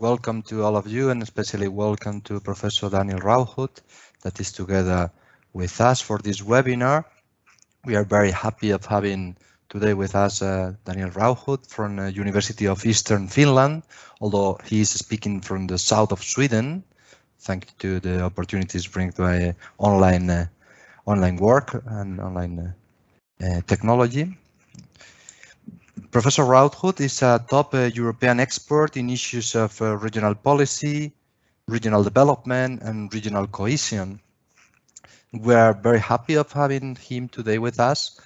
Welcome to all of you, and especially welcome to Professor Daniel Rauhut that is together with us for this webinar. We are very happy of having today with us Daniel Rauhut from the University of Eastern Finland, although he is speaking from the south of Sweden, thanks to the opportunities brought by online work and online technology. Professor Rauhut is a top European expert in issues of regional policy, regional development, and regional cohesion. We are very happy of having him today with us,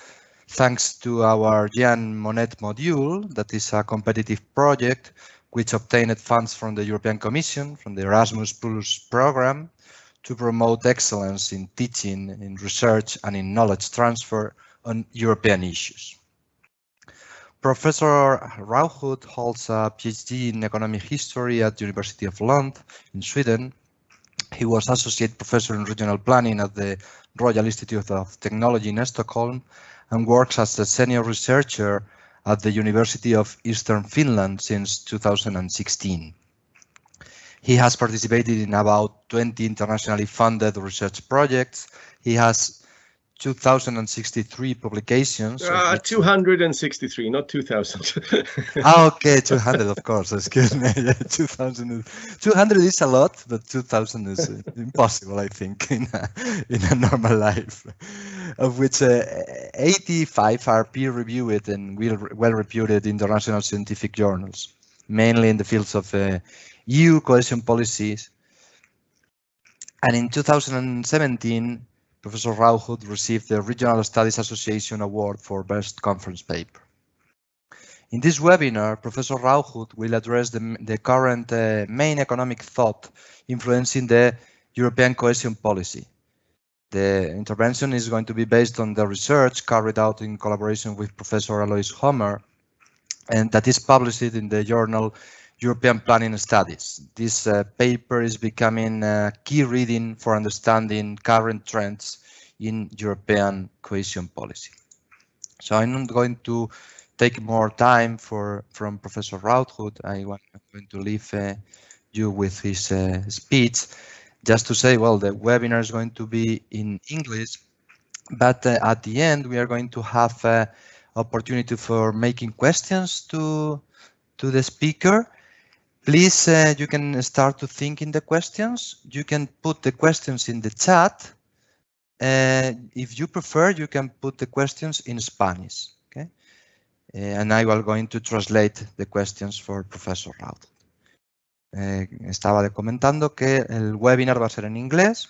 thanks to our Jean Monnet module, that is a competitive project which obtained funds from the European Commission, from the Erasmus Plus program, to promote excellence in teaching, in research, and in knowledge transfer on European issues. Professor Rauhut holds a PhD in economic history at the University of Lund in Sweden. He was associate professor in regional planning at the Royal Institute of Technology in Stockholm and works as a senior researcher at the University of Eastern Finland since 2016. He has participated in about 20 internationally funded research projects. He has 2,063 publications. 263, not 2,000. Okay, 200, of course, excuse me. 200 is a lot, but 2,000 is impossible, I think, in a normal life, of which 85 are peer-reviewed and well-reputed international scientific journals, mainly in the fields of EU cohesion policies. And in 2017, Professor Rauhut received the Regional Studies Association Award for Best Conference Paper. In this webinar, Professor Rauhut will address the current main economic thought influencing the European cohesion policy. The intervention is going to be based on the research carried out in collaboration with Professor Alois Homer, and that is published in the journal European Planning Studies. This paper is becoming a key reading for understanding current trends in European cohesion policy. So I'm not going to take more time from Professor Rauhut. I'm going to leave you with his speech. Just to say, well, the webinar is going to be in English, but at the end we are going to have opportunity for making questions to the speaker. Please, you can start to think in the questions. You can put the questions in the chat. If you prefer, you can put the questions in Spanish. Okay, and I will going to translate the questions for Professor Rauhut. Estaba comentando que el webinar va a ser en inglés,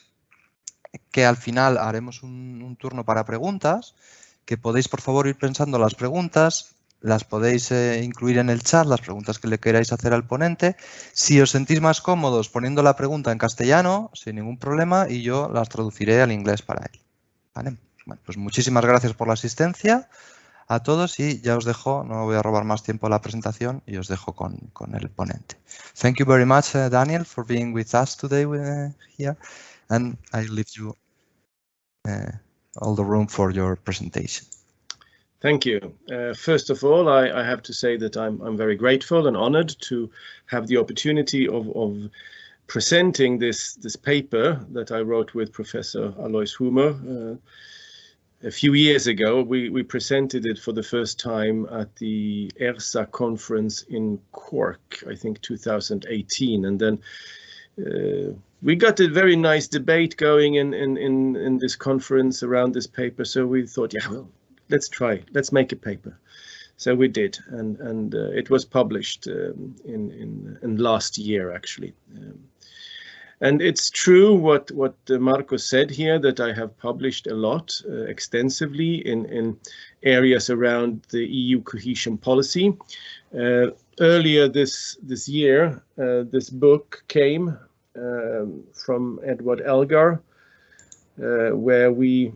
que al final haremos un turno para preguntas, que podéis por favor ir pensando las preguntas. Las podéis incluir en el chat, las preguntas que le queráis hacer al ponente. Si os sentís más cómodos poniendo la pregunta en castellano, sin ningún problema, y yo las traduciré al inglés para él. ¿Vale? Bueno, pues muchísimas gracias por la asistencia a todos y ya os dejo, no voy a robar más tiempo a la presentación y os dejo con el ponente. Thank you very much, Daniel, for being with us today here, and I leave you all the room for your presentation. Thank you. First of all, I have to say that I'm very grateful and honored to have the opportunity of presenting this paper that I wrote with Professor Alois Homer. A few years ago, we presented it for the first time at the ERSA conference in Cork, I think 2018, and then we got a very nice debate going in this conference around this paper. So we thought, yeah, well, let's make a paper. So we did, and it was published in last year, actually. And it's true what Marco said here, that I have published a lot extensively in areas around the EU cohesion policy. Earlier this year, this book came from Edward Elgar, where we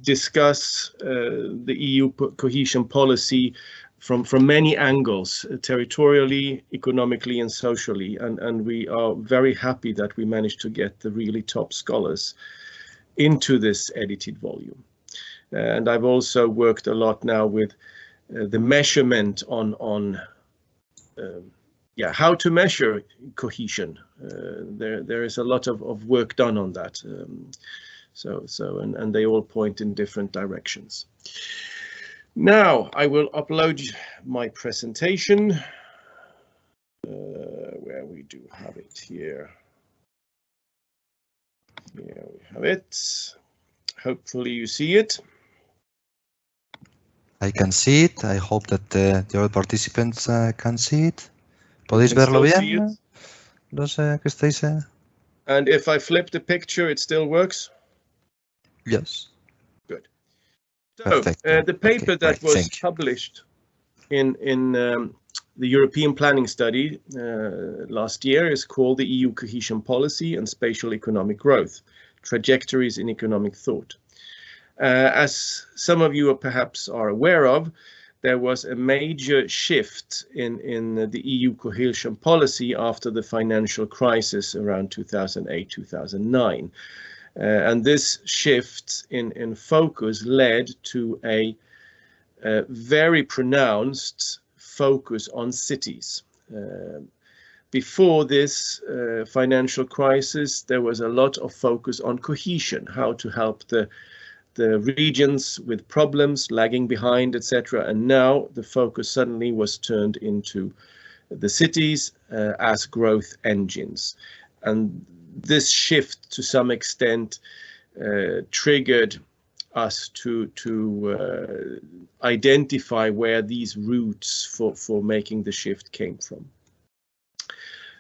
discuss the EU cohesion policy from many angles, territorially, economically, and socially. And we are very happy that we managed to get the really top scholars into this edited volume. And I've also worked a lot now with the measurement on yeah, how to measure cohesion. There is a lot of work done on that. And they all point in different directions. Now I will upload my presentation, where we do have it here. Here we have it. Hopefully you see it. I can see it. I hope that the other participants can see it. ¿Podéis verlo bien? Los que estáis. And if I flip the picture, it still works? Yes. Good. So the paper that was published in the European Planning Study last year is called the EU Cohesion Policy and Spatial Economic Growth, Trajectories in Economic Thought. As some of you perhaps are aware of, there was a major shift in the EU cohesion policy after the financial crisis around 2008-2009. And this shift in focus led to a very pronounced focus on cities. Before this financial crisis, there was a lot of focus on cohesion, how to help the regions with problems, lagging behind, etc. And now the focus suddenly was turned into the cities as growth engines. And this shift to some extent triggered us to identify where these roots for making the shift came from.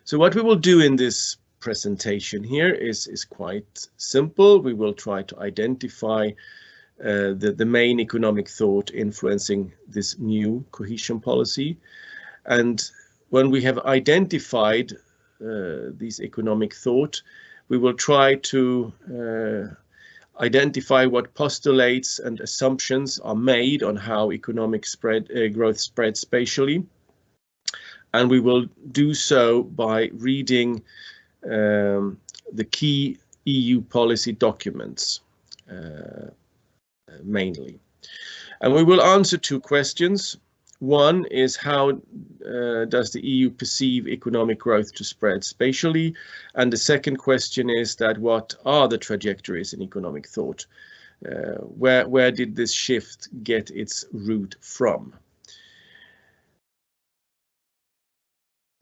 So what we will do in this presentation here is quite simple. We will try to identify the main economic thought influencing this new cohesion policy. And when we have identified these economic thought, we will try to identify what postulates and assumptions are made on how economic growth spreads spatially. And we will do so by reading the key EU policy documents mainly. And we will answer two questions. One is, how does the EU perceive economic growth to spread spatially? And the second question is that what are the trajectories in economic thought? Where did this shift get its root from?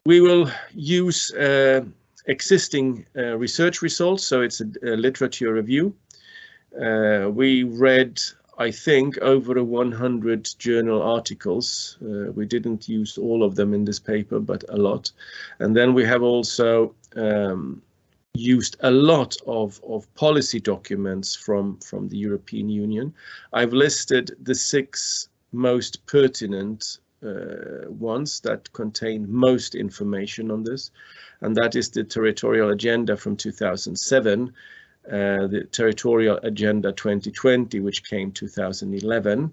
We will use existing research results, so it's a literature review. We read, I think, over 100 journal articles. We didn't use all of them in this paper, but a lot. And then we have also used a lot of policy documents from the European Union. I've listed the 6 most pertinent ones that contain most information on this, and that is the Territorial Agenda from 2007, the Territorial Agenda 2020, which came 2011.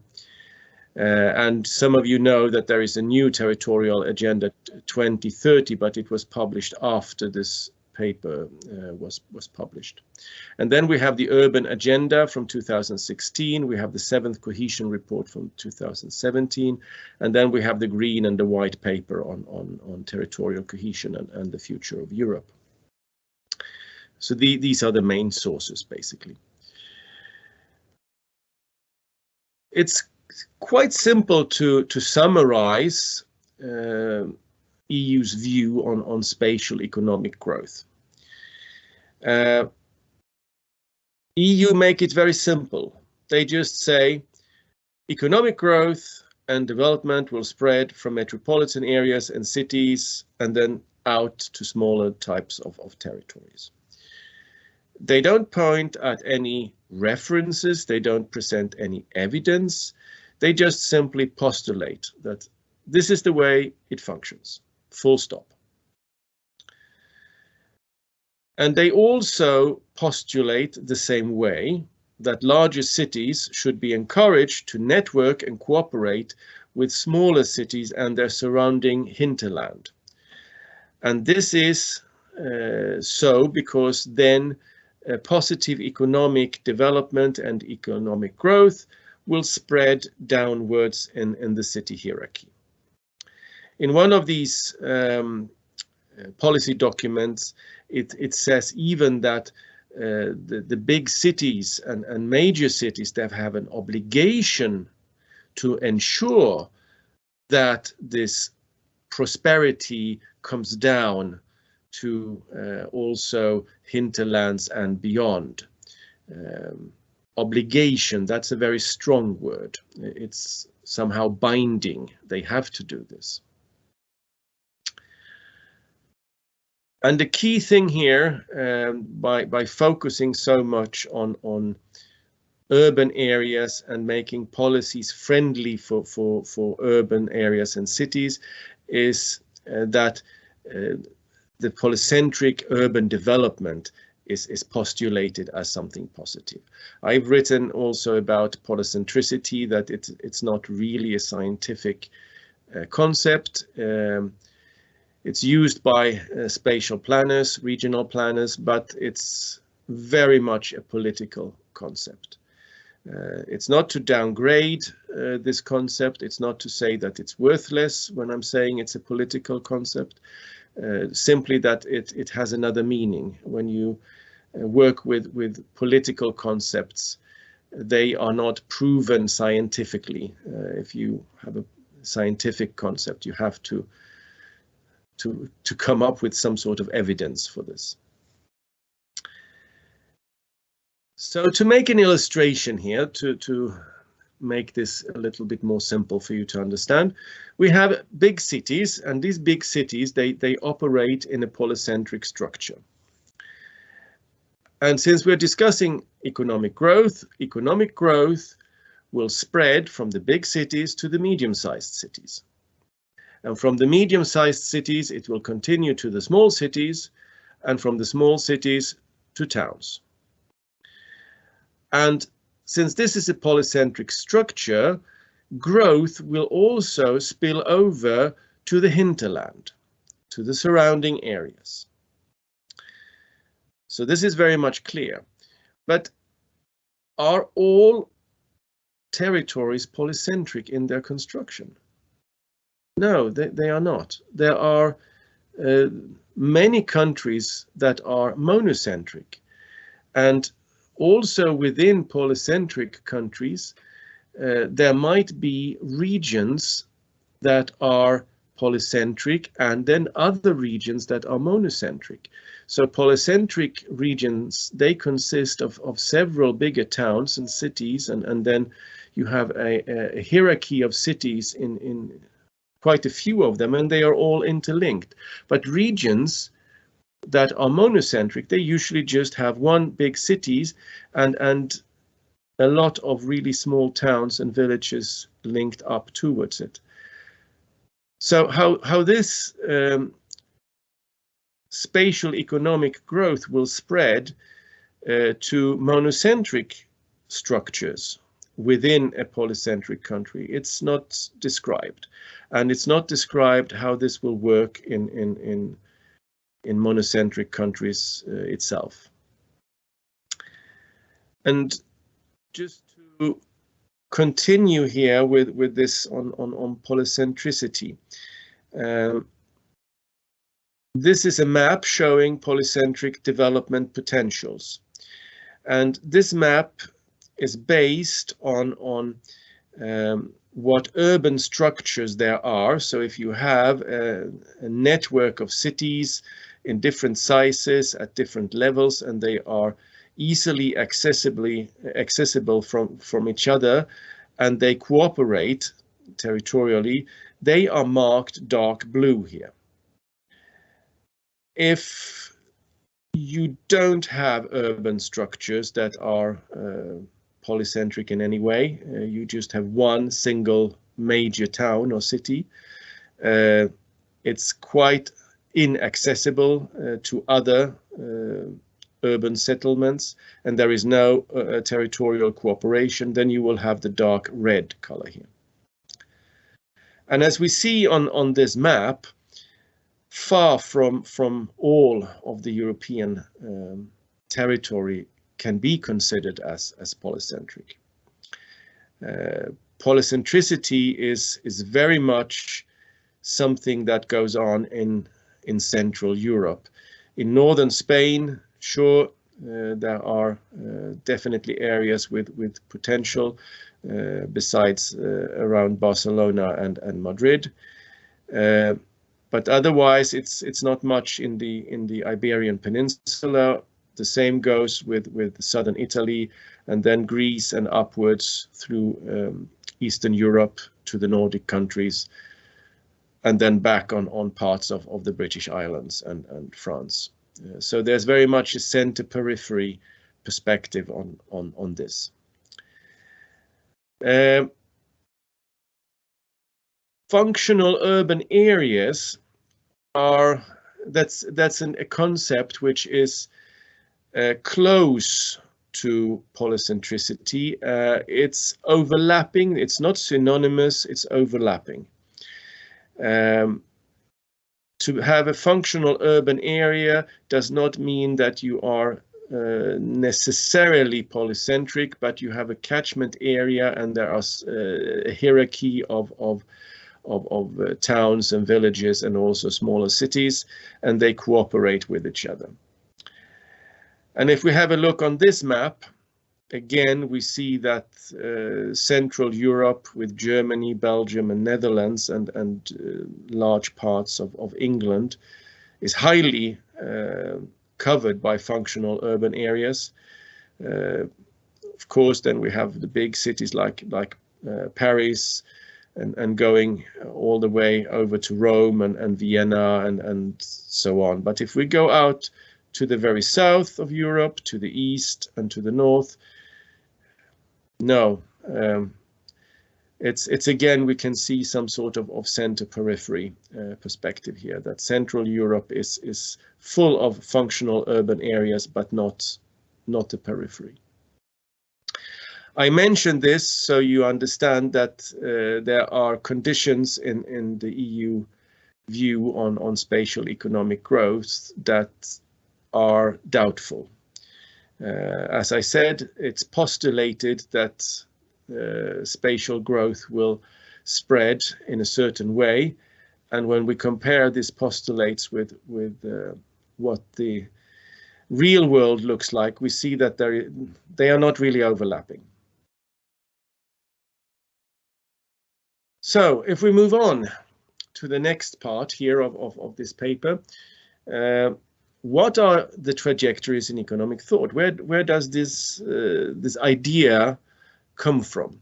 And some of you know that there is a new Territorial Agenda 2030, but it was published after this paper was published. And then we have the Urban Agenda from 2016, we have the 7th Cohesion Report from 2017, and then we have the Green and the White Paper on territorial cohesion and the future of Europe. So these are the main sources, basically. It's quite simple to summarize EU's view on spatial economic growth. EU make it very simple. They just say economic growth and development will spread from metropolitan areas and cities and then out to smaller types of territories. They don't point at any references, they don't present any evidence, they just simply postulate that this is the way it functions, full stop. And they also postulate the same way that larger cities should be encouraged to network and cooperate with smaller cities and their surrounding hinterland. And this is so because then positive economic development and economic growth will spread downwards in the city hierarchy. In one of these policy documents, it says even that the big cities and major cities, that have an obligation to ensure that this prosperity comes down to also hinterlands and beyond. Obligation, that's a very strong word. It's somehow binding. They have to do this. And the key thing here, by focusing so much on urban areas and making policies friendly for urban areas and cities, is that the polycentric urban development is postulated as something positive. I've written also about polycentricity, that it's not really a scientific concept. It's used by spatial planners, regional planners, but it's very much a political concept. It's not to downgrade this concept. It's not to say that it's worthless when I'm saying it's a political concept. Simply that it has another meaning. When you work with political concepts, they are not proven scientifically. If you have a scientific concept, you have to come up with some sort of evidence for this. So to make an illustration here, to make this a little bit more simple for you to understand, we have big cities, and these big cities, they operate in a polycentric structure. And since we're discussing economic growth will spread from the big cities to the medium-sized cities. And from the medium-sized cities, it will continue to the small cities, and from the small cities to towns. And since this is a polycentric structure, growth will also spill over to the hinterland, to the surrounding areas. So this is very much clear. But are all territories polycentric in their construction? No, they are not. There are many countries that are monocentric, and also within polycentric countries, there might be regions that are polycentric and then other regions that are monocentric. So polycentric regions, they consist of several bigger towns and cities, and then you have a hierarchy of cities in quite a few of them, and they are all interlinked. But regions that are monocentric, they usually just have one big cities and a lot of really small towns and villages linked up towards it. So how this spatial economic growth will spread to monocentric structures within a polycentric country, it's not described. And it's not described how this will work in monocentric countries itself. And just to continue here with this on polycentricity, this is a map showing polycentric development potentials. And this map is based on what urban structures there are. So if you have a network of cities in different sizes at different levels, and they are easily accessible from each other, and they cooperate territorially, they are marked dark blue here. If you don't have urban structures that are polycentric in any way, you just have one single major town or city, it's quite inaccessible to other urban settlements, and there is no territorial cooperation, then you will have the dark red color here. And as we see on this map, far from all of the European territory can be considered as polycentric. Polycentricity is very much something that goes on in Central Europe. In northern Spain, sure, there are definitely areas with potential besides around Barcelona and Madrid. But otherwise, it's not much in the Iberian Peninsula. The same goes with southern Italy, and then Greece and upwards through Eastern Europe to the Nordic countries, and then back on parts of the British Islands and France. So there's very much a center-periphery perspective on this. Functional urban areas are, that's a concept which is close to polycentricity. It's overlapping, it's not synonymous, it's overlapping. To have a functional urban area does not mean that you are necessarily polycentric, but you have a catchment area and there are a hierarchy of towns and villages and also smaller cities, and they cooperate with each other. And if we have a look on this map, again, we see that Central Europe with Germany, Belgium and Netherlands and large parts of England is highly covered by functional urban areas. Of course, then we have the big cities like Paris and going all the way over to Rome and Vienna and so on. But if we go out to the very south of Europe, to the east and to the north, no, it's again, we can see some sort of center periphery perspective here, that Central Europe is full of functional urban areas, but not the periphery. I mentioned this so you understand that there are conditions in the EU view on spatial economic growth that are doubtful. As I said, it's postulated that spatial growth will spread in a certain way, and when we compare these postulates with what the real world looks like, we see that they are not really overlapping. So if we move on to the next part here of this paper, what are the trajectories in economic thought? Where does this idea come from?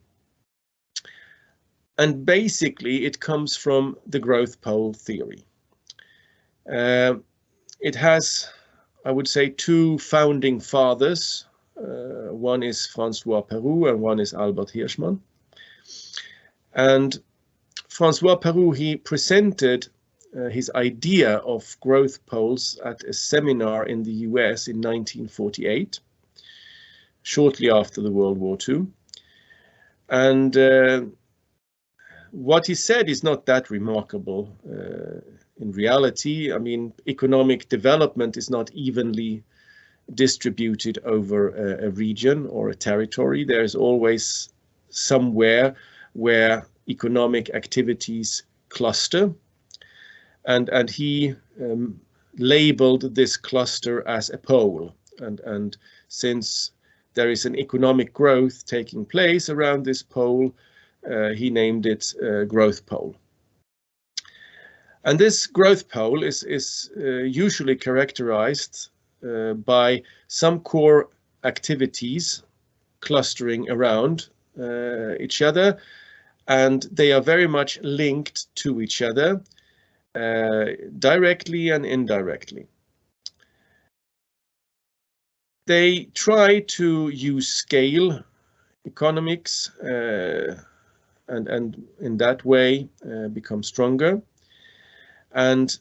And basically, it comes from the growth pole theory. It has, I would say, two founding fathers. One is François Perroux and one is Albert Hirschman. And François Perroux, he presented his idea of growth poles at a seminar in the US in 1948, shortly after the World War II. And what he said is not that remarkable in reality. I mean, economic development is not evenly distributed over a region or a territory. There's always somewhere where economic activities cluster. And he labeled this cluster as a pole. And since there is an economic growth taking place around this pole, he named it growth pole. And this growth pole is usually characterized by some core activities clustering around each other, and they are very much linked to each other, directly and indirectly. They try to use scale economics and in that way become stronger. And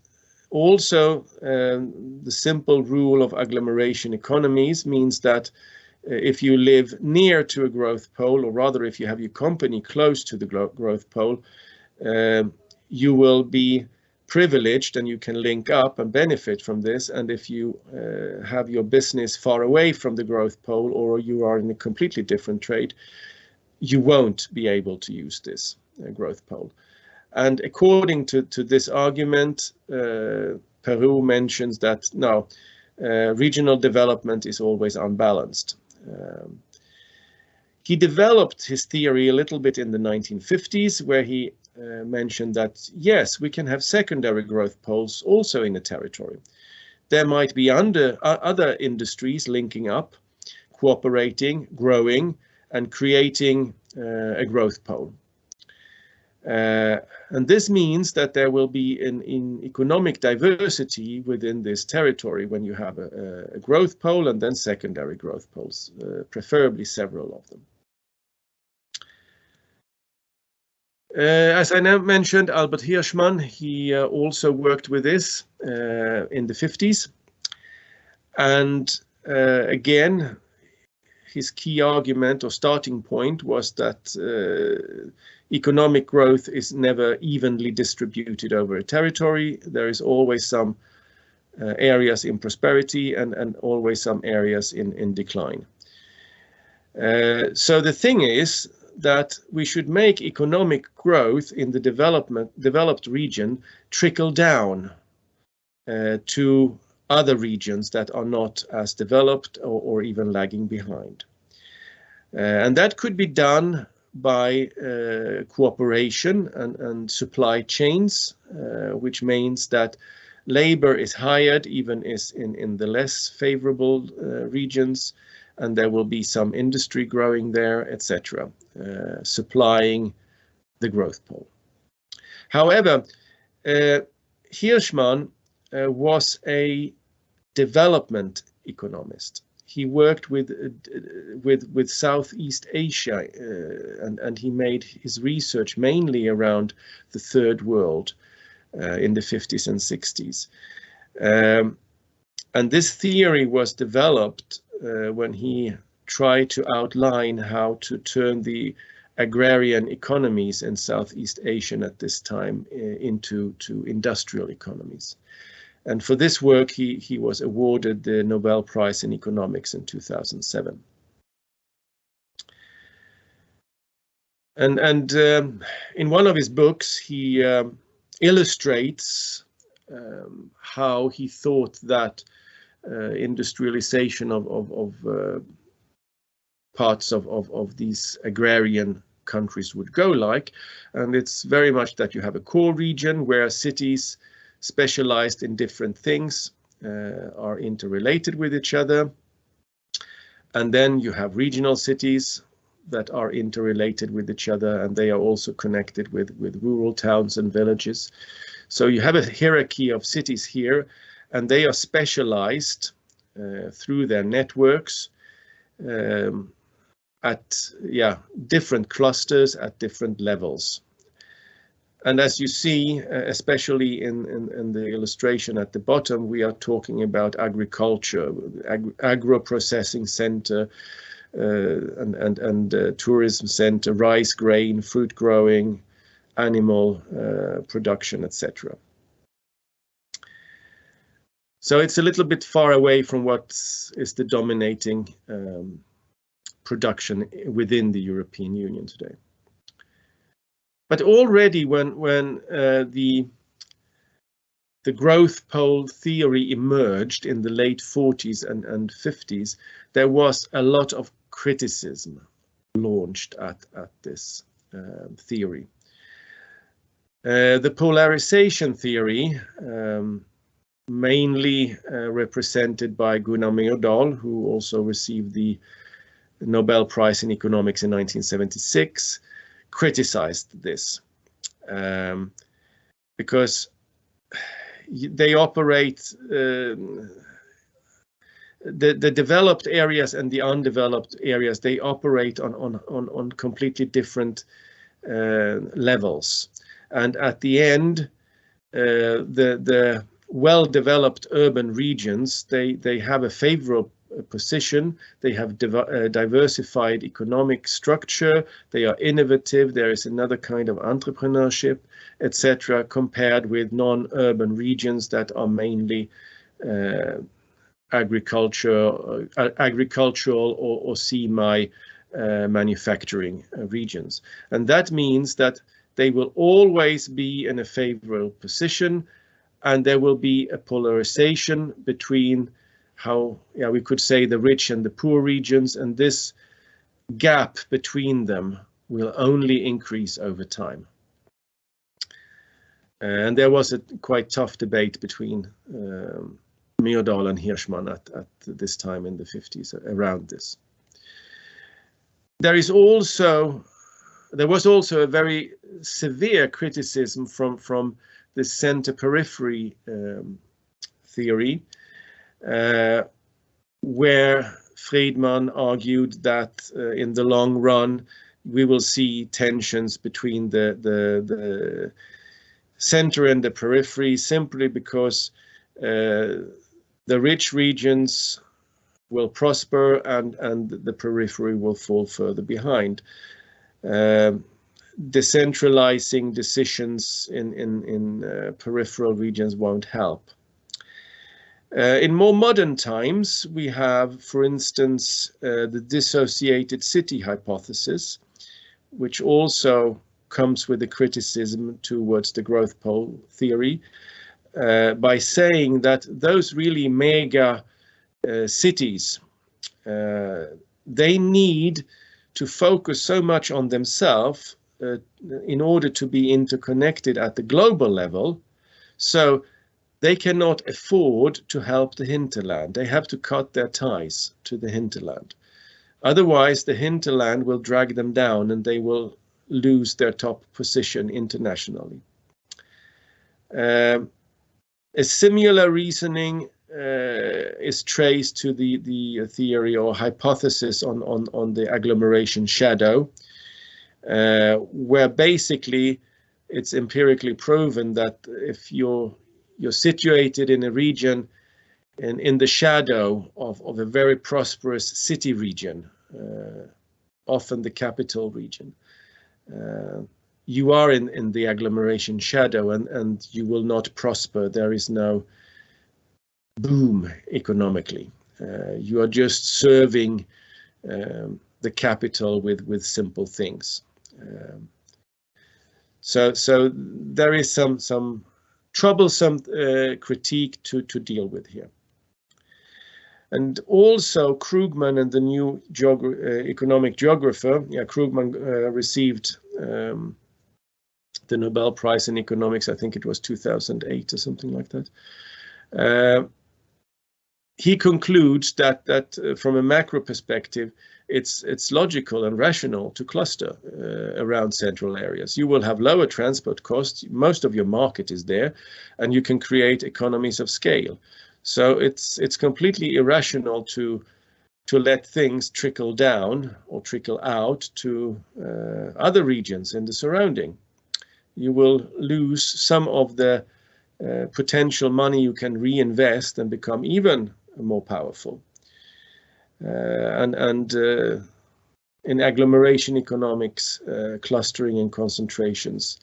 also the simple rule of agglomeration economies means that if you live near to a growth pole, or rather if you have your company close to the growth pole, you will be privileged and you can link up and benefit from this. And if you have your business far away from the growth pole, or you are in a completely different trade, you won't be able to use this growth pole. And according to this argument, Peru mentions that no, regional development is always unbalanced. He developed his theory a little bit in the 1950s, where he mentioned that, yes, we can have secondary growth poles also in a territory. There might be other industries linking up, cooperating, growing, and creating a growth pole. And this means that there will be in economic diversity within this territory when you have a growth pole and then secondary growth poles, preferably several of them. As I now mentioned, Albert Hirschman, he also worked with this in the 50s. And again, his key argument or starting point was that economic growth is never evenly distributed over a territory. There is always some areas in prosperity and always some areas in decline. So the thing is that we should make economic growth in the developed region trickle down to other regions that are not as developed or even lagging behind. And that could be done by cooperation and supply chains, which means that labor is hired even in the less favorable regions, and there will be some industry growing there, etc., supplying the growth pole. However, Hirschman was a development economist. He worked with Southeast Asia, and he made his research mainly around the Third World in the 50s and 60s. And this theory was developed when he tried to outline how to turn the agrarian economies in Southeast Asia at this time into industrial economies. And for this work, he was awarded the Nobel Prize in Economics in 2007. And in one of his books, he illustrates how he thought that industrialization of parts of these agrarian countries would go like. And it's very much that you have a core region where cities specialized in different things are interrelated with each other. And then you have regional cities that are interrelated with each other, and they are also connected with rural towns and villages. So you have a hierarchy of cities here, and they are specialized through their networks at different clusters at different levels. And as you see, especially in the illustration at the bottom, we are talking about agriculture, agro-processing center, and tourism center, rice, grain, fruit growing, animal production, etc. So it's a little bit far away from what is the dominating production within the European Union today. But already when the growth pole theory emerged in the late 40s and 50s, there was a lot of criticism launched at this theory. The polarization theory, mainly represented by Gunnar Myrdal, who also received the Nobel Prize in Economics in 1976, criticized this because they operate the developed areas and the undeveloped areas. They operate on completely different levels, and at the end, the well-developed urban regions, they have a favorable position. They have diversified economic structure. They are innovative. There is another kind of entrepreneurship, etc., compared with non-urban regions that are mainly agricultural or semi manufacturing regions. And that means that they will always be in a favorable position, and there will be a polarization between how, we could say, the rich and the poor regions, and this gap between them will only increase over time. And there was a quite tough debate between Myrdal and Hirschman at this time in the 50s around this. There was also a very severe criticism from the center periphery theory, where Friedman argued that in the long run we will see tensions between the center and the periphery, simply because the rich regions will prosper and the periphery will fall further behind. Decentralizing decisions in peripheral regions won't help. In more modern times, we have, for instance, the dissociated city hypothesis, which also comes with a criticism towards the growth pole theory, by saying that those really mega cities, they need to focus so much on themselves in order to be interconnected at the global level, so they cannot afford to help the hinterland. They have to cut their ties to the hinterland. Otherwise, the hinterland will drag them down and they will lose their top position internationally. A similar reasoning is traced to the theory or hypothesis on the agglomeration shadow, where basically it's empirically proven that if you're situated in a region in the shadow of a very prosperous city region, often the capital region, you are in the agglomeration shadow, and you will not prosper. There is no boom economically. You are just serving the capital with simple things. So there is some troublesome critique to deal with here. And also Krugman and the new economic geographer, Krugman received the Nobel Prize in Economics, I think it was 2008 or something like that. He concludes that from a macro perspective, it's logical and rational to cluster around central areas. You will have lower transport costs, most of your market is there, and you can create economies of scale. So it's completely irrational to let things trickle down or trickle out to other regions in the surrounding. You will lose some of the potential money you can reinvest and become even more powerful. And in agglomeration economics, clustering and concentrations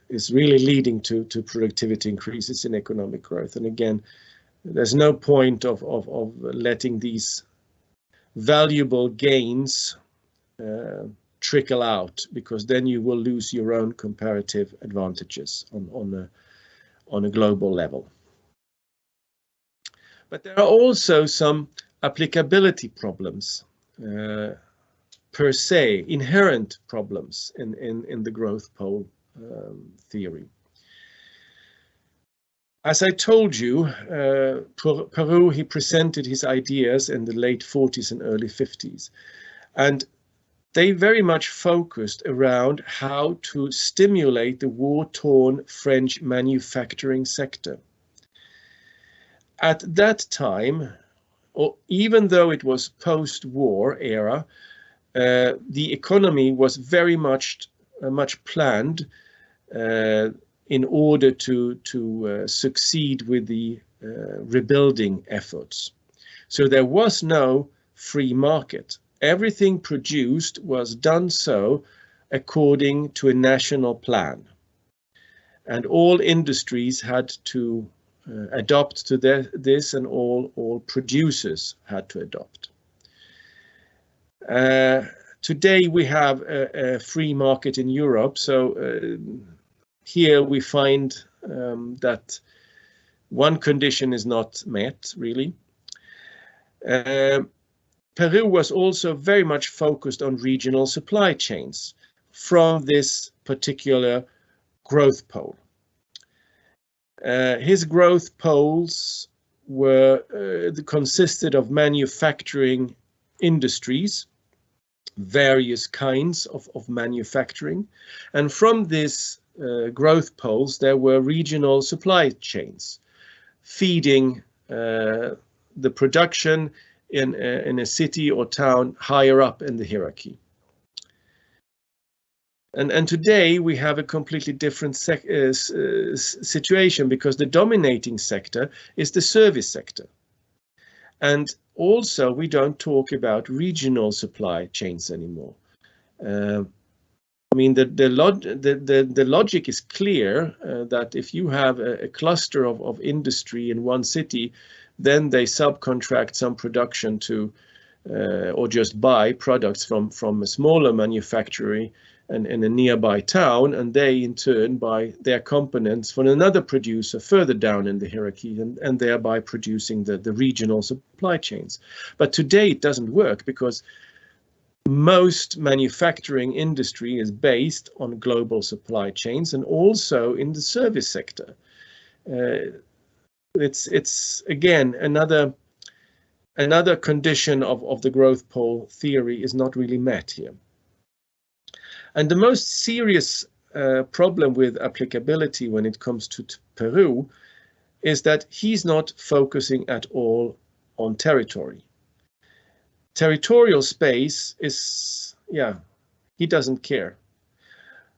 is really leading to productivity increases in economic growth. And again, there's no point of letting these valuable gains trickle out, because then you will lose your own comparative advantages on a global level. But there are also some applicability problems, per se, inherent problems in the growth pole theory. As I told you, Peru, he presented his ideas in the late 40s and early 50s, and they very much focused around how to stimulate the war-torn French manufacturing sector. At that time, or even though it was post-war era, the economy was very much planned in order to succeed with the rebuilding efforts. So there was no free market. Everything produced was done so according to a national plan. And all industries had to adopt to this, and all producers had to adopt. Today we have a free market in Europe, so here we find that one condition is not met, really. Peru was also very much focused on regional supply chains from this particular growth pole. His growth poles consisted of manufacturing industries, various kinds of manufacturing, and from these growth poles there were regional supply chains feeding the production in a city or town higher up in the hierarchy. And today we have a completely different situation, because the dominating sector is the service sector. And also we don't talk about regional supply chains anymore. I mean, the logic is clear that if you have a cluster of industry in one city, then they subcontract some production to or just buy products from a smaller manufacturer in a nearby town, and they in turn buy their components from another producer further down in the hierarchy, and thereby producing the regional supply chains. But today it doesn't work, because most manufacturing industry is based on global supply chains, and also in the service sector. It's again another condition of the growth pole theory is not really met here. And the most serious problem with applicability when it comes to Peru is that he's not focusing at all on territory. Territorial space is, he doesn't care.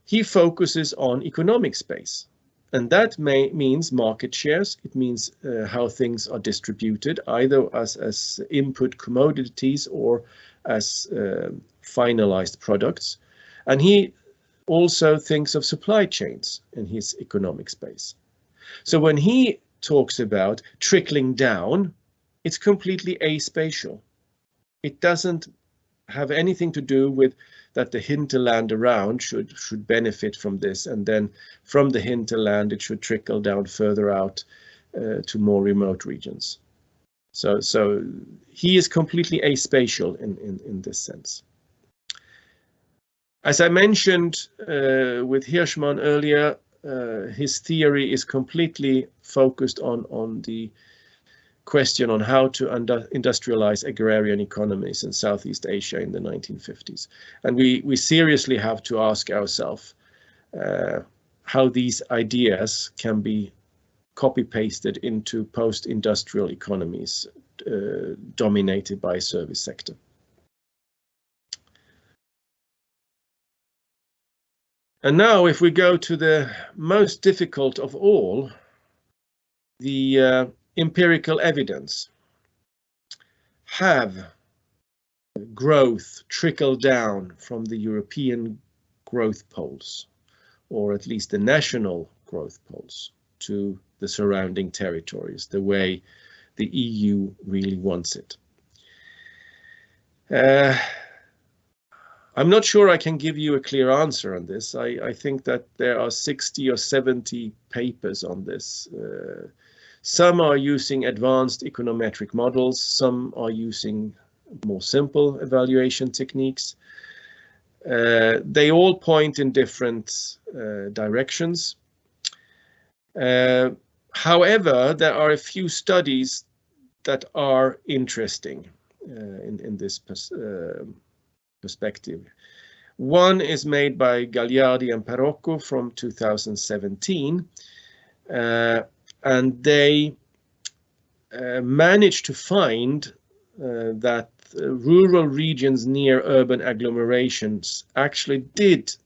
He focuses on economic space. And that means market shares. It means how things are distributed, either as input commodities or as finalized products. And he also thinks of supply chains in his economic space. So when he talks about trickling down, it's completely aspatial. It doesn't have anything to do with that the hinterland around should benefit from this, and then from the hinterland it should trickle down further out to more remote regions. So he is completely aspatial in this sense. As I mentioned with Hirschman earlier, his theory is completely focused on the question on how to industrialize agrarian economies in Southeast Asia in the 1950s. And we seriously have to ask ourselves how these ideas can be copy-pasted into post-industrial economies dominated by a service sector. And now if we go to the most difficult of all, the empirical evidence. Have growth trickled down from the European growth poles, or at least the national growth poles, to the surrounding territories, the way the EU really wants it? I'm not sure I can give you a clear answer on this. I think that there are 60 or 70 papers on this. Some are using advanced econometric models, some are using more simple evaluation techniques. They all point in different directions. However, there are a few studies that are interesting in this perspective. One is made by Gagliardi and Perocco from 2017, and they managed to find that rural regions near urban agglomerations actually did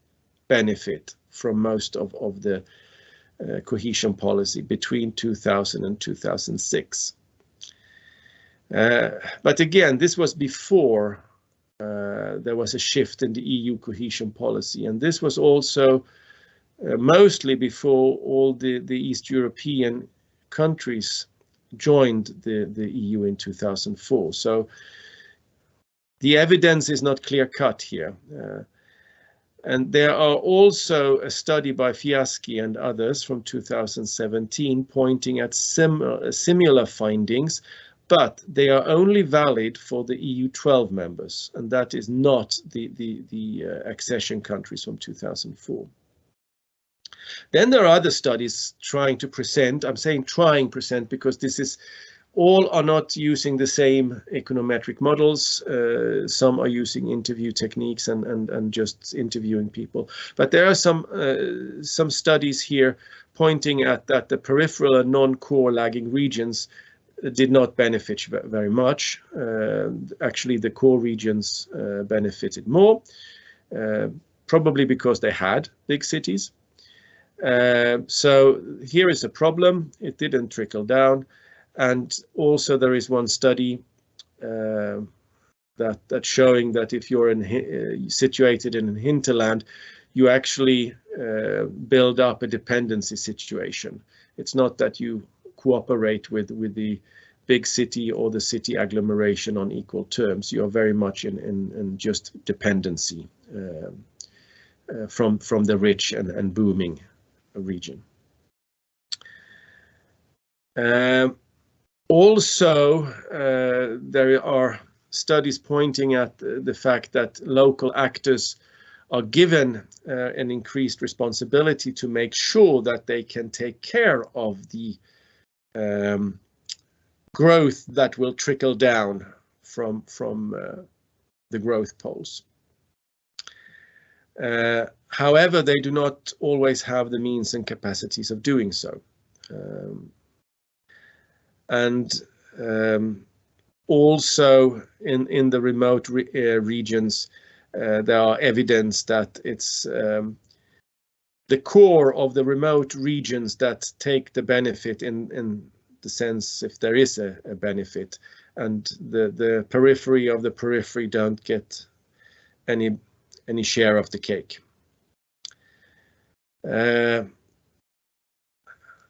benefit from most of the cohesion policy between 2000 and 2006. But again, this was before there was a shift in the EU cohesion policy, and this was also mostly before all the East European countries joined the EU in 2004. So the evidence is not clear-cut here. And there are also a study by Fiaschi and others from 2017 pointing at similar findings, but they are only valid for the EU 12 members, and that is not the accession countries from 2004. Then there are other studies trying to present, I'm saying trying to present because this is, all are not using the same econometric models. Some are using interview techniques and just interviewing people. But there are some studies here pointing at that the peripheral and non-core lagging regions did not benefit very much. Actually, the core regions benefited more, probably because they had big cities. So here is a problem. It didn't trickle down. And also there is one study that's showing that if you're situated in a hinterland, you actually build up a dependency situation. It's not that you cooperate with the big city or the city agglomeration on equal terms. You are very much in just dependency from the rich and booming region. Also, there are studies pointing at the fact that local actors are given an increased responsibility to make sure that they can take care of the growth that will trickle down from the growth poles. However, they do not always have the means and capacities of doing so. Also in the remote regions, there are evidence that it's the core of the remote regions that take the benefit in the sense if there is a benefit, and the periphery of the periphery don't get any share of the cake.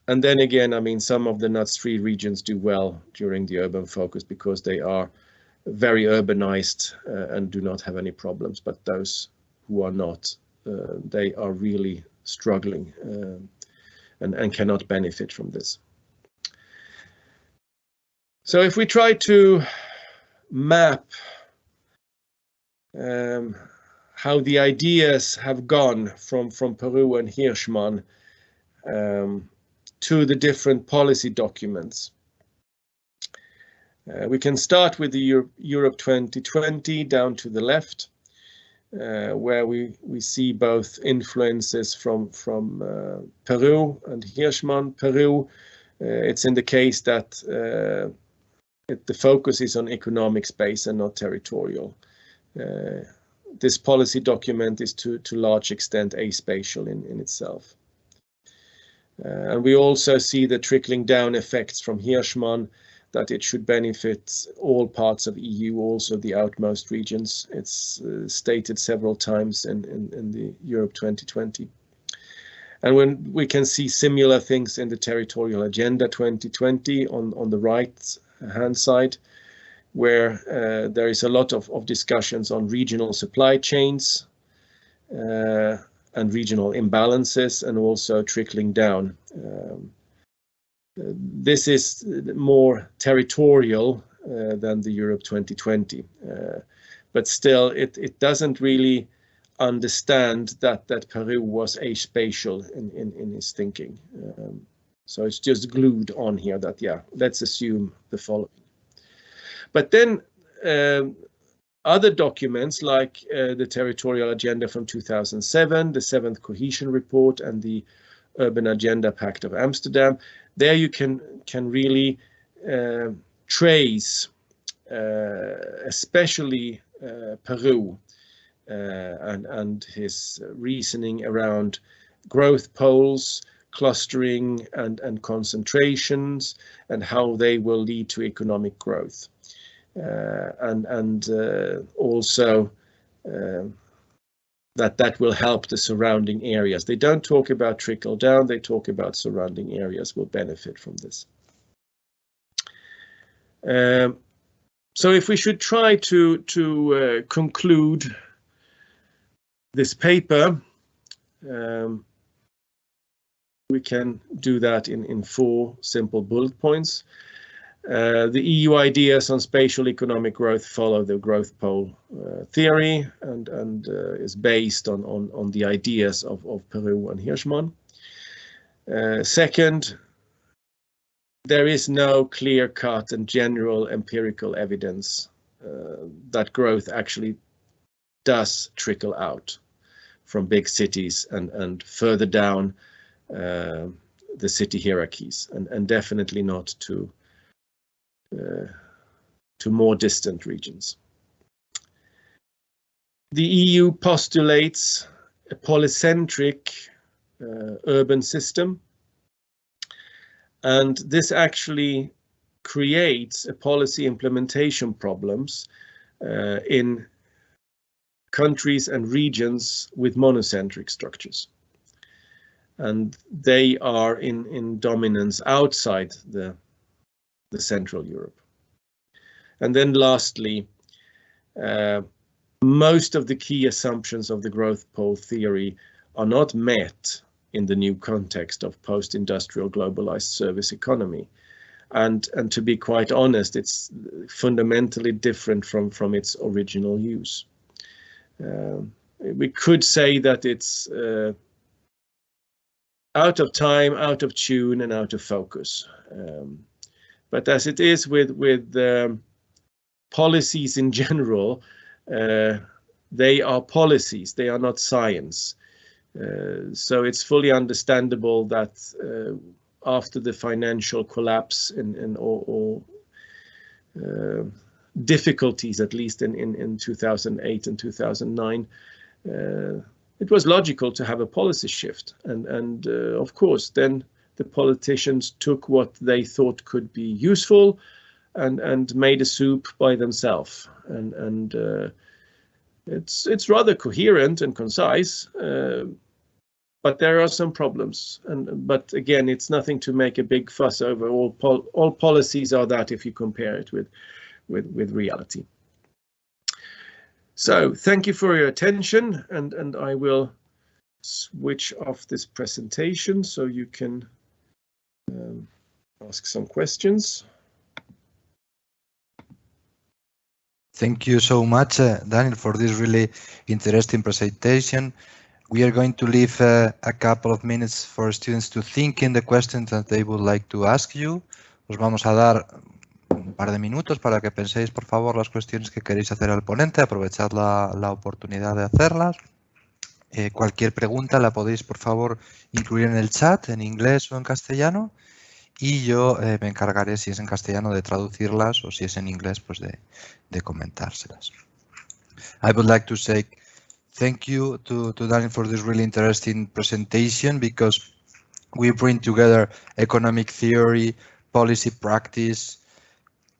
And then again, I mean, some of the NUTS-3 regions do well during the urban focus because they are very urbanized and do not have any problems. But those who are not, they are really struggling and cannot benefit from this. So if we try to map how the ideas have gone from Peru and Hirschman to the different policy documents. We can start with the Europe 2020 down to the left, where we see both influences from Peru and Hirschman. Peru, it's in the case that the focus is on economic space and not territorial. This policy document is to large extent aspatial in itself. And we also see the trickling down effects from Hirschman, that it should benefit all parts of EU, also the outmost regions. It's stated several times in the Europe 2020. And when we can see similar things in the Territorial Agenda 2020 on the right hand side, where there is a lot of discussions on regional supply chains and regional imbalances, and also trickling down. This is more territorial than the Europe 2020, but still it doesn't really understand that Peru was aspatial in his thinking. So it's just glued on here that, yeah, let's assume the following. But then other documents like the Territorial Agenda from 2007, the 7th Cohesion Report, and the Urban Agenda Pact of Amsterdam, there you can really trace especially Peru and his reasoning around growth poles, clustering and concentrations, and how they will lead to economic growth. And also that will help the surrounding areas. They don't talk about trickle down, they talk about surrounding areas will benefit from this. So if we should try to conclude this paper, we can do that in 4 simple bullet points. The EU ideas on spatial economic growth follow the growth pole theory and is based on the ideas of Peru and Hirschman. Second, there is no clear-cut and general empirical evidence that growth actually does trickle out from big cities and further down the city hierarchies, and definitely not to more distant regions. The EU postulates a polycentric urban system, and this actually creates a policy implementation problems in countries and regions with monocentric structures. And they are in dominance outside the Central Europe. And then lastly, most of the key assumptions of the growth pole theory are not met in the new context of post-industrial globalized service economy. And to be quite honest, it's fundamentally different from its original use. We could say that it's out of time, out of tune, and out of focus. But as it is with policies in general, they are policies, they are not science. So it's fully understandable that after the financial collapse or difficulties, at least in 2008 and 2009, it was logical to have a policy shift. And of course, then the politicians took what they thought could be useful and made a soup by themselves. And it's rather coherent and concise, but there are some problems. But again, it's nothing to make a big fuss over. All policies are that if you compare it with reality. So thank you for your attention, and I will switch off this presentation so you can ask some questions. Thank you so much, Daniel, for this really interesting presentation. We are going to leave a couple of minutes for students to think in the questions that they would like to ask you. Os vamos a dar un par de minutos para que penséis, por favor, las cuestiones que queréis hacer al ponente. Aprovechad la oportunidad de hacerlas. Cualquier pregunta la podéis, por favor, incluir en el chat, en inglés o en castellano. Y yo me encargaré, si es en castellano, de traducirlas o si es en inglés, pues de comentárselas. I would like to say thank you to Daniel for this really interesting presentation, because we bring together economic theory, policy practice,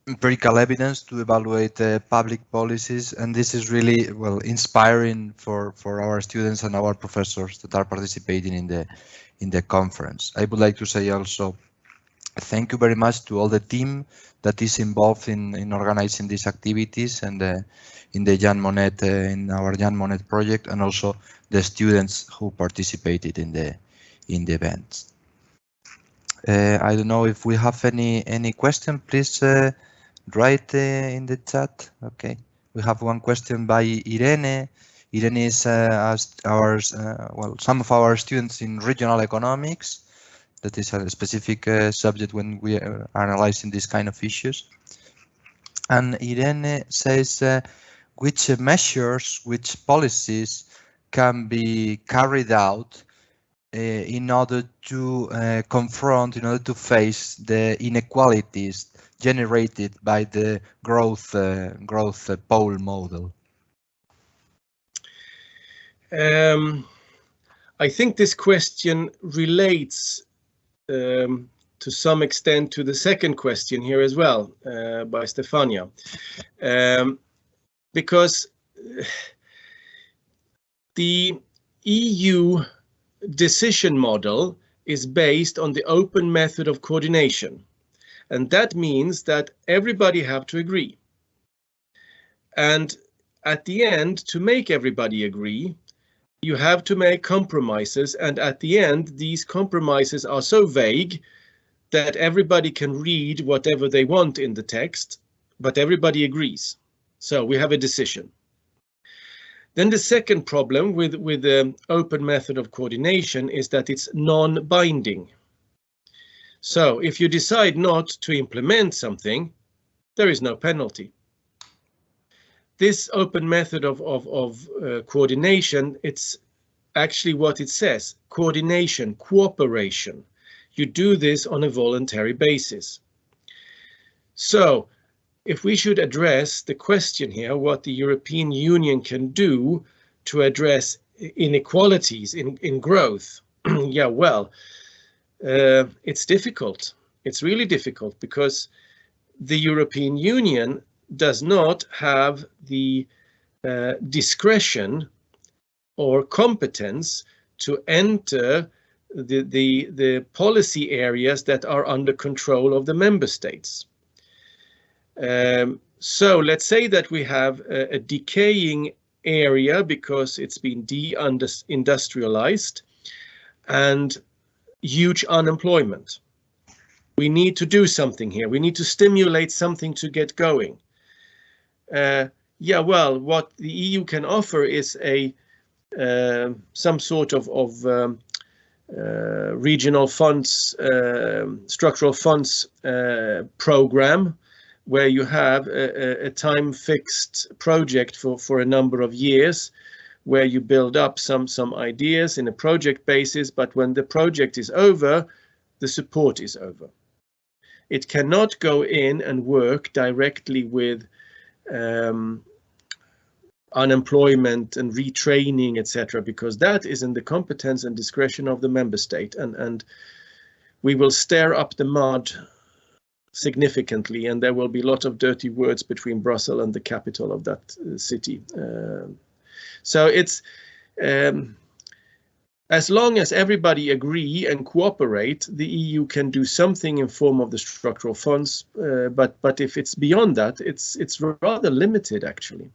empirical evidence to evaluate public policies, and this is really, well, inspiring for our students and our professors that are participating in the conference. I would like to say also thank you very much to all the team that is involved in organizing these activities and in the Jan Monnet, in our Jan Monnet project, and also the students who participated in the events. I don't know if we have any question. Please write in the chat. Okay, we have one question by Irene. Irene is some of our students in regional economics. That is a specific subject when we are analyzing these kind of issues. And Irene says, which measures, which policies can be carried out in order to confront, in order to face the inequalities generated by the growth pole model? I think this question relates to some extent to the second question here as well, by Stefania, because the EU decision model is based on the open method of coordination, and that means that everybody have to agree. And at the end, to make everybody agree, you have to make compromises. And at the end, these compromises are so vague that everybody can read whatever they want in the text, but everybody agrees. So we have a decision. Then the second problem with the open method of coordination is that it's non-binding. So if you decide not to implement something, there is no penalty. This open method of coordination, it's actually what it says: coordination, cooperation. You do this on a voluntary basis. So if we should address the question here, what the European Union can do to address inequalities in growth, yeah, well, it's difficult. It's really difficult because the European Union does not have the discretion or competence to enter the policy areas that are under control of the member states. So let's say that we have a decaying area because it's been de-industrialized and huge unemployment. We need to do something here. We need to stimulate something to get going. Yeah, well, what the EU can offer is some sort of regional funds, structural funds program, where you have a time-fixed project for a number of years, where you build up some ideas in a project basis, but when the project is over, the support is over. It cannot go in and work directly with unemployment and retraining, etc., because that is in the competence and discretion of the member state, and we will stir up the mud significantly, and there will be a lot of dirty words between Brussels and the capital of that city. So it's as long as everybody agree and cooperate, the EU can do something in form of the structural funds, but if it's beyond that, it's rather limited actually.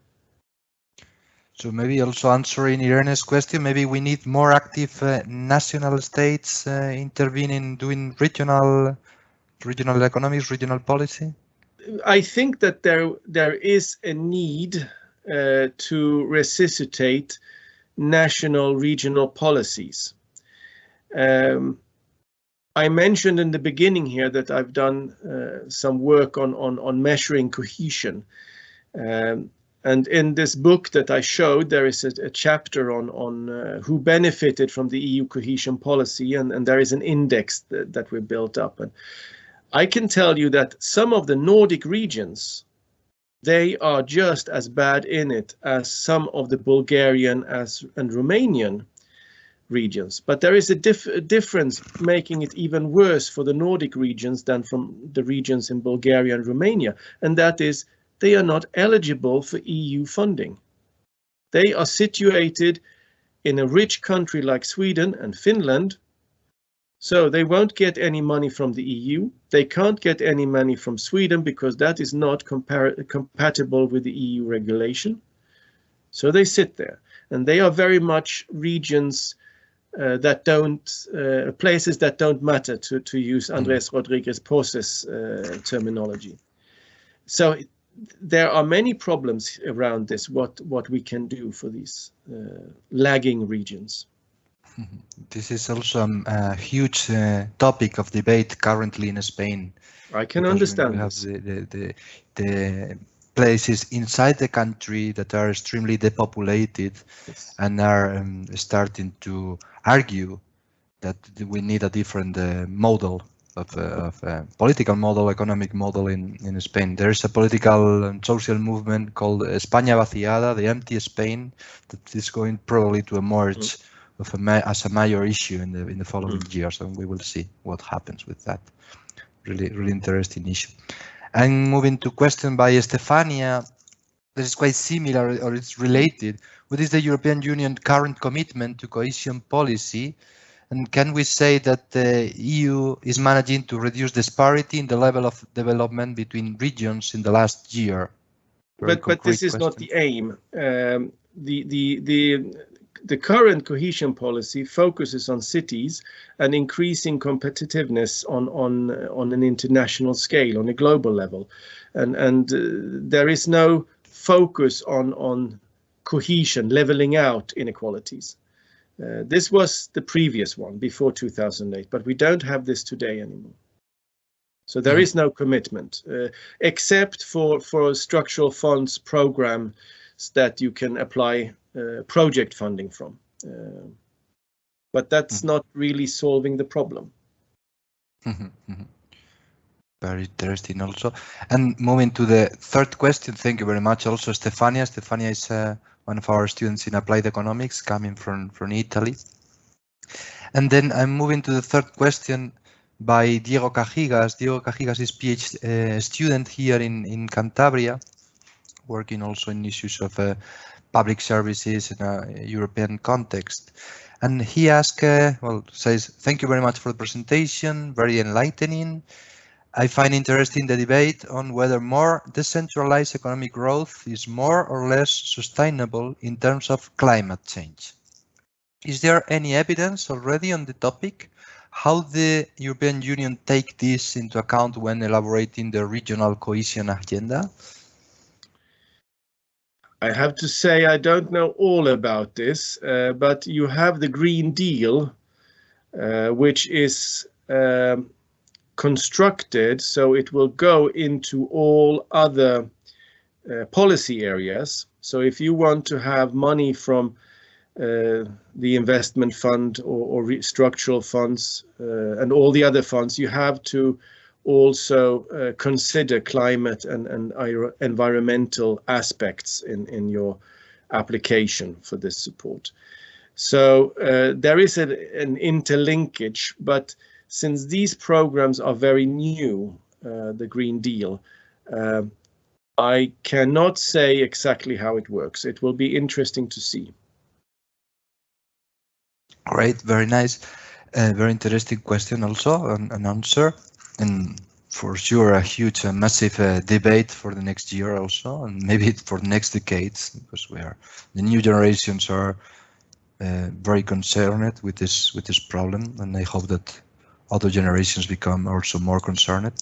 So maybe also answering Irene's question, maybe we need more active national states intervening, doing regional economics, regional policy? I think that there is a need to resuscitate national regional policies. I mentioned in the beginning here that I've done some work on measuring cohesion. And in this book that I showed, there is a chapter on who benefited from the EU cohesion policy, and there is an index that we built up. And I can tell you that some of the Nordic regions, they are just as bad in it as some of the Bulgarian and Romanian regions. But there is a difference making it even worse for the Nordic regions than from the regions in Bulgaria and Romania, and that is they are not eligible for EU funding. They are situated in a rich country like Sweden and Finland, so they won't get any money from the EU. They can't get any money from Sweden because that is not compatible with the EU regulation. So they sit there, and they are very much regions that don't, places that don't matter, to use Andrés Rodriguez Poses terminology. So there are many problems around this, what we can do for these lagging regions. This is also a huge topic of debate currently in Spain. I can understand. We have the places inside the country that are extremely depopulated, yes, and are starting to argue that we need a different model of political model, economic model in Spain. There is a political and social movement called España Vaciada, the empty Spain, that is going probably to emerge as a major issue in the following years, and we will see what happens with that. Really interesting issue. And moving to question by Stefania, that is quite similar, or it's related. What is the European Union current commitment to cohesion policy? And can we say that the EU is managing to reduce disparity in the level of development between regions in the last year? But this is not the aim. The current cohesion policy focuses on cities and increasing competitiveness on an international scale, on a global level, and there is no focus on cohesion, leveling out inequalities. This was the previous one before 2008, but we don't have this today anymore. So there is no commitment, except for structural funds programs that you can apply project funding from. But that's not really solving the problem. Very interesting also. And moving to the third question, thank you very much also, Stefania. Stefania is one of our students in applied economics coming from Italy. And then I'm moving to the third question by Diego Cajigas. Diego Cajigas is PhD student here in Cantabria, working also in issues of public services in a European context. And he asks, says, thank you very much for the presentation, very enlightening. I find interesting the debate on whether more decentralized economic growth is more or less sustainable in terms of climate change. Is there any evidence already on the topic? How the European Union take this into account when elaborating the regional cohesion agenda? I have to say I don't know all about this, but you have the Green Deal, which is constructed so it will go into all other policy areas. So if you want to have money from the investment fund or structural funds and all the other funds, you have to also consider climate and environmental aspects in your application for this support. So there is an interlinkage, but since these programs are very new, the Green Deal, I cannot say exactly how it works. It will be interesting to see. Great, very nice. Very interesting question also, an answer. And for sure, a huge, massive debate for the next year also, and maybe for the next decades, because the new generations are very concerned with this problem, and I hope that other generations become also more concerned.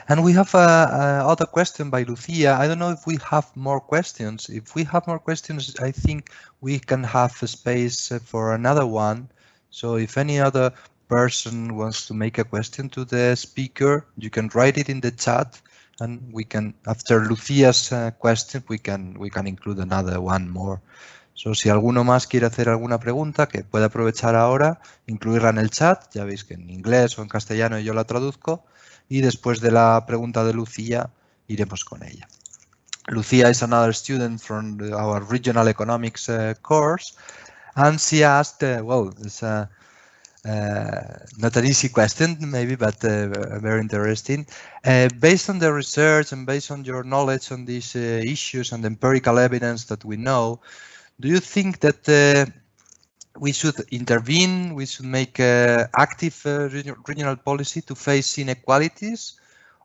And we have other question by Lucia. I don't know if we have more questions. If we have more questions, I think we can have a space for another one. So if any other person wants to make a question to the speaker, you can write it in the chat, and we can, after Lucia's question, we can include another one more. So si alguno más quiere hacer alguna pregunta, que puede aprovechar ahora, incluirla en el chat. Ya veis que en inglés o en castellano yo la traduzco, y después de la pregunta de Lucía iremos con ella. Lucia is another student from our regional economics course, and she asked, well, it's not an easy question maybe, but very interesting. Based on the research and based on your knowledge on these issues and empirical evidence that we know, do you think that we should intervene, we should make active regional policy to face inequalities,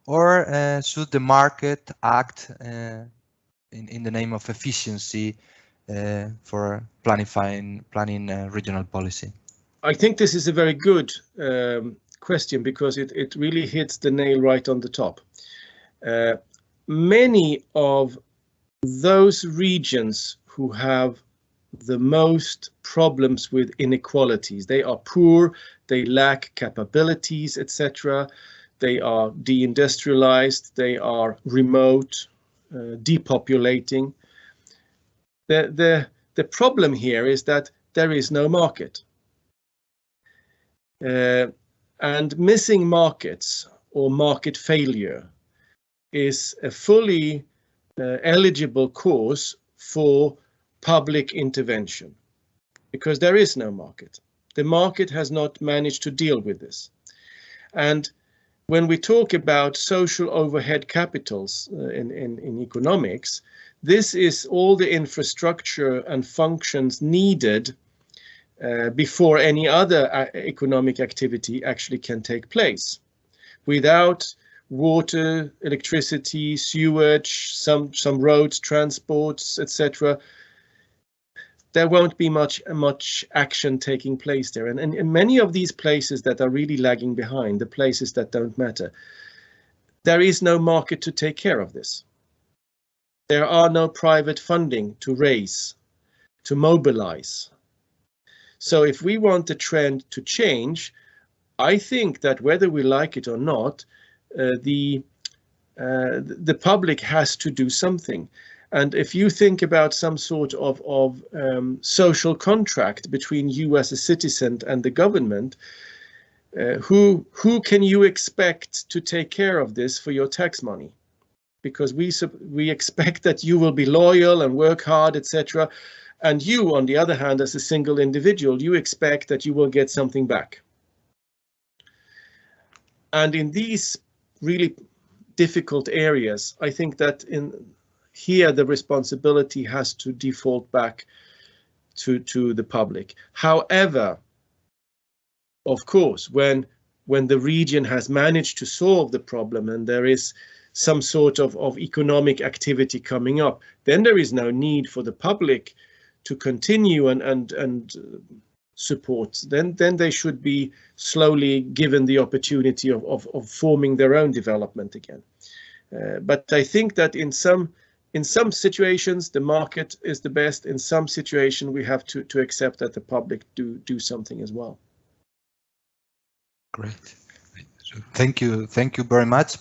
or should the market act in the name of efficiency for planning regional policy? I think this is a very good question, because it really hits the nail right on the top. Many of those regions who have the most problems with inequalities, they are poor, they lack capabilities, etc. They are deindustrialized, they are remote, depopulating. The problem here is that there is no market. And missing markets or market failure is a fully eligible cause for public intervention, because there is no market. The market has not managed to deal with this. And when we talk about social overhead capitals in economics, this is all the infrastructure and functions needed before any other economic activity actually can take place. Without water, electricity, sewage, some roads, transports, etc., there won't be much action taking place there. And in many of these places that are really lagging behind, the places that don't matter, there is no market to take care of this. There are no private funding to raise, to mobilize. So if we want the trend to change, I think that whether we like it or not, the public has to do something. And if you think about some sort of social contract between you as a citizen and the government, who can you expect to take care of this for your tax money? Because we expect that you will be loyal and work hard, etc. And you, on the other hand, as a single individual, you expect that you will get something back. And in these really difficult areas, I think that here the responsibility has to default back to the public. However, of course, when the region has managed to solve the problem and there is some sort of economic activity coming up, then there is no need for the public to continue and support. Then they should be slowly given the opportunity of forming their own development again. But I think that in some situations the market is the best. In some situations we have to accept that the public do something as well. Great. Thank you very much.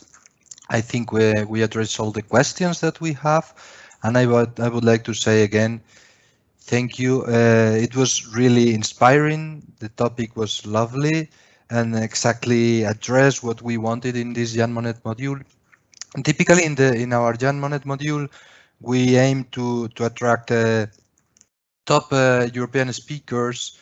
I think we addressed all the questions that we have, and I would like to say again, thank you. It was really inspiring. The topic was lovely and exactly addressed what we wanted in this Jan Monnet module. And typically in our Jan Monnet module, we aim to attract top European speakers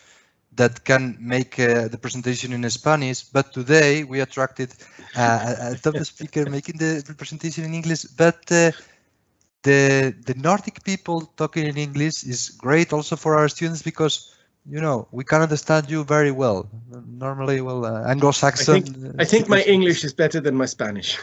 that can make the presentation in Spanish. But today we attracted a top speaker making the presentation in English. But the Nordic people talking in English is great also for our students because, you know, we can understand you very well. Normally, well, Anglo-Saxon. I think my English is better than my Spanish.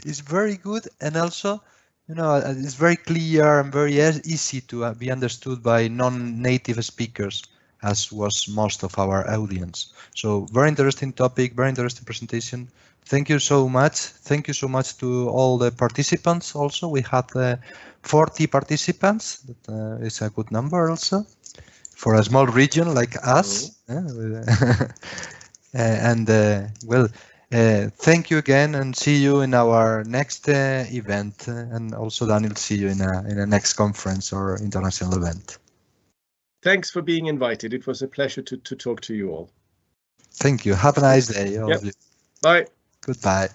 It's very good, and also, you know, it's very clear and very easy to be understood by non-native speakers, as was most of our audience. So very interesting topic, very interesting presentation. Thank you so much. Thank you so much to all the participants. Also, we had 40 participants. That is a good number also for a small region like us. And well, thank you again, and see you in our next event. And also, Daniel, see you in a next conference or international event. Thanks for being invited. It was a pleasure to talk to you all. Thank you. Have a nice day, all of you. Bye. Goodbye.